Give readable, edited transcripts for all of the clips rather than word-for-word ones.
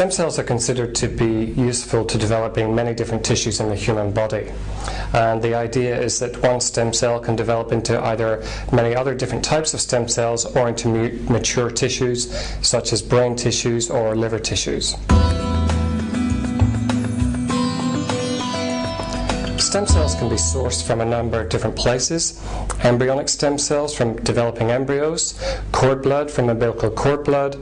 Stem cells are considered to be useful to developing many different tissues in the human body. And the idea is that one stem cell can develop into either many other different types of stem cells or into mature tissues, such as brain tissues or liver tissues. Stem cells can be sourced from a number of different places. Embryonic stem cells from developing embryos, cord blood from umbilical cord blood.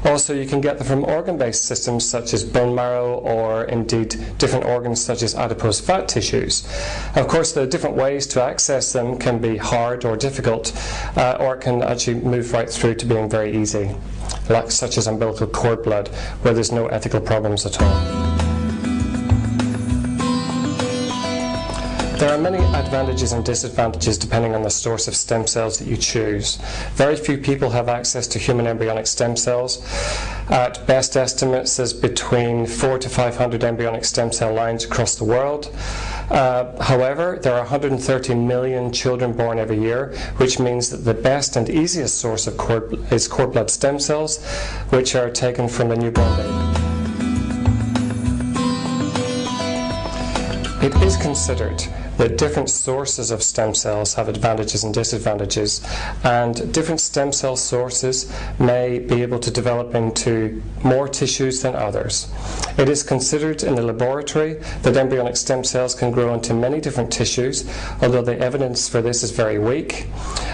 Also, you can get them from organ-based systems such as bone marrow, or indeed different organs such as adipose fat tissues. Of course, the different ways to access them can be hard or difficult, or it can actually move right through to being very easy, like such as umbilical cord blood, where there's no ethical problems at all. There are many advantages and disadvantages depending on the source of stem cells that you choose. Very few people have access to human embryonic stem cells. At best estimates, there's between 400 to 500 embryonic stem cell lines across the world. However, there are 130 million children born every year, which means that the best and easiest source of is cord blood stem cells, which are taken from a newborn baby. It is considered that different sources of stem cells have advantages and disadvantages, and different stem cell sources may be able to develop into more tissues than others. It is considered in the laboratory that embryonic stem cells can grow into many different tissues, although the evidence for this is very weak,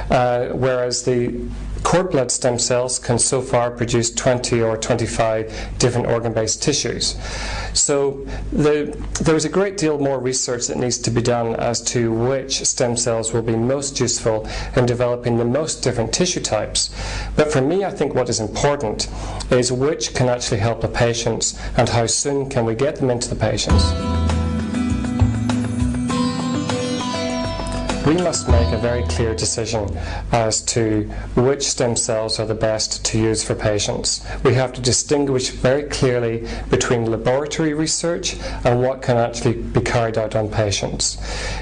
whereas the cord blood stem cells can so far produce 20 or 25 different organ-based tissues. So there is a great deal more research that needs to be done as to which stem cells will be most useful in developing the most different tissue types. But for me, I think what is important is which can actually help the patients and how soon can we get them into the patients. We must make a very clear decision as to which stem cells are the best to use for patients. We have to distinguish very clearly between laboratory research and what can actually be carried out on patients.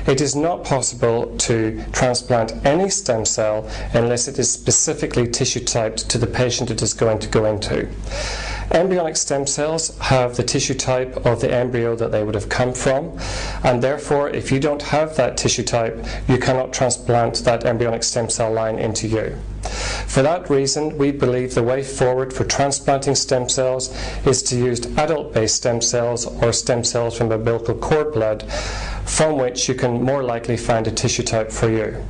It is not possible to transplant any stem cell unless it is specifically tissue typed to the patient it is going to go into. Embryonic stem cells have the tissue type of the embryo that they would have come from, and therefore if you don't have that tissue type, you cannot transplant that embryonic stem cell line into you. For that reason, we believe the way forward for transplanting stem cells is to use adult-based stem cells or stem cells from umbilical cord blood, from which you can more likely find a tissue type for you.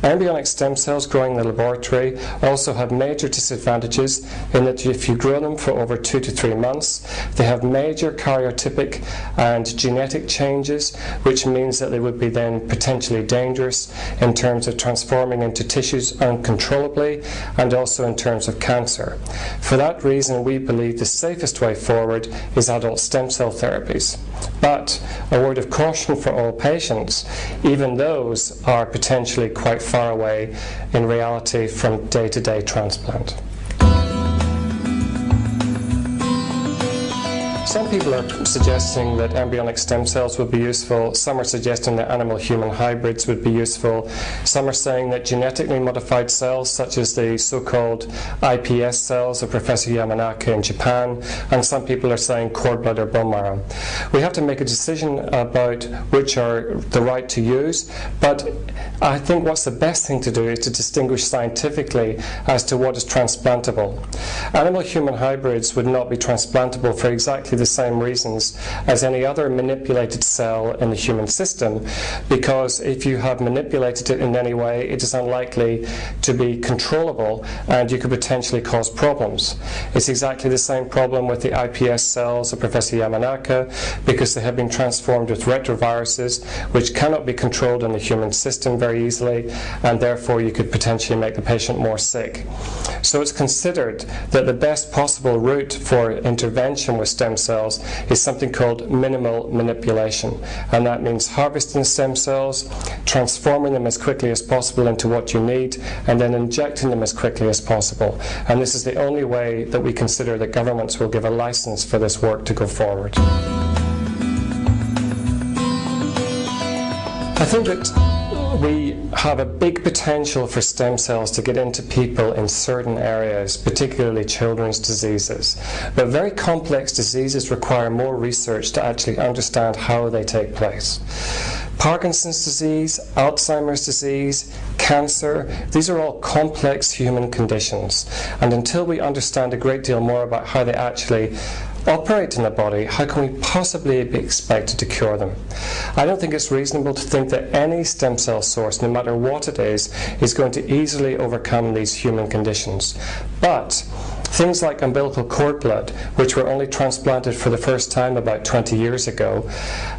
Embryonic stem cells growing in the laboratory also have major disadvantages in that if you grow them for over 2 to 3 months, they have major karyotypic and genetic changes, which means that they would be then potentially dangerous in terms of transforming into tissues uncontrollably and also in terms of cancer. For that reason, we believe the safest way forward is adult stem cell therapies. But a word of caution for all patients, even those are potentially quite far away in reality from day-to-day transplant. Some people are suggesting that embryonic stem cells would be useful. Some are suggesting that animal-human hybrids would be useful. Some are saying that genetically modified cells, such as the so-called iPS cells of Professor Yamanaka in Japan, and some people are saying cord blood or bone marrow. We have to make a decision about which are the right to use, but I think what's the best thing to do is to distinguish scientifically as to what is transplantable. Animal-human hybrids would not be transplantable for exactly the same reasons as any other manipulated cell in the human system, because if you have manipulated it in any way, it is unlikely to be controllable and you could potentially cause problems. It's exactly the same problem with the iPS cells of Professor Yamanaka, because they have been transformed with retroviruses which cannot be controlled in the human system very easily, and therefore you could potentially make the patient more sick. So it's considered that the best possible route for intervention with stem cells is something called minimal manipulation, and that means harvesting stem cells, transforming them as quickly as possible into what you need, and then injecting them as quickly as possible. And this is the only way that we consider that governments will give a license for this work to go forward. I think that we have a big potential for stem cells to get into people in certain areas, particularly children's diseases. But very complex diseases require more research to actually understand how they take place. Parkinson's disease, Alzheimer's disease, cancer, these are all complex human conditions. And until we understand a great deal more about how they actually operate in the body, how can we possibly be expected to cure them? I don't think it's reasonable to think that any stem cell source, no matter what it is going to easily overcome these human conditions. But things like umbilical cord blood, which were only transplanted for the first time about 20 years ago,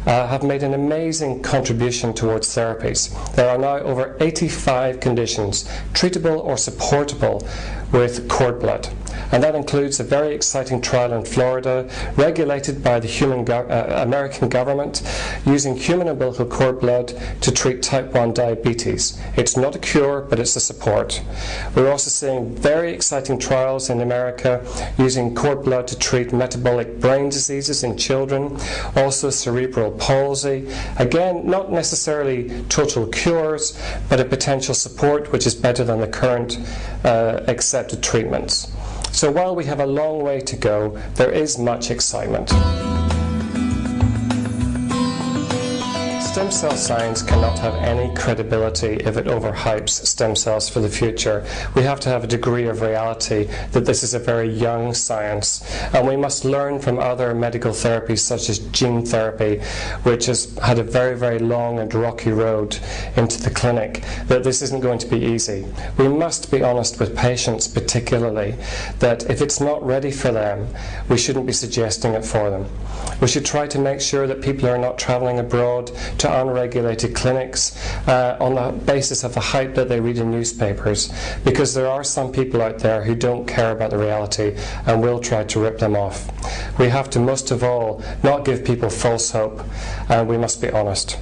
have made an amazing contribution towards therapies. There are now over 85 conditions treatable or supportable with cord blood. And that includes a very exciting trial in Florida, regulated by the American government, using human umbilical cord blood to treat type 1 diabetes. It's not a cure, but it's a support. We're also seeing very exciting trials in America using cord blood to treat metabolic brain diseases in children, also cerebral palsy. Again, not necessarily total cures, but a potential support which is better than the current accepted treatments. So while we have a long way to go, there is much excitement. Stem cell science cannot have any credibility if it overhypes stem cells for the future. We have to have a degree of reality that this is a very young science, and we must learn from other medical therapies such as gene therapy, which has had a very, very long and rocky road into the clinic, that this isn't going to be easy. We must be honest with patients particularly, that if it's not ready for them, we shouldn't be suggesting it for them. We should try to make sure that people are not travelling abroad to unregulated clinics on the basis of the hype that they read in newspapers, because there are some people out there who don't care about the reality and will try to rip them off. We have to, most of all, not give people false hope, and we must be honest.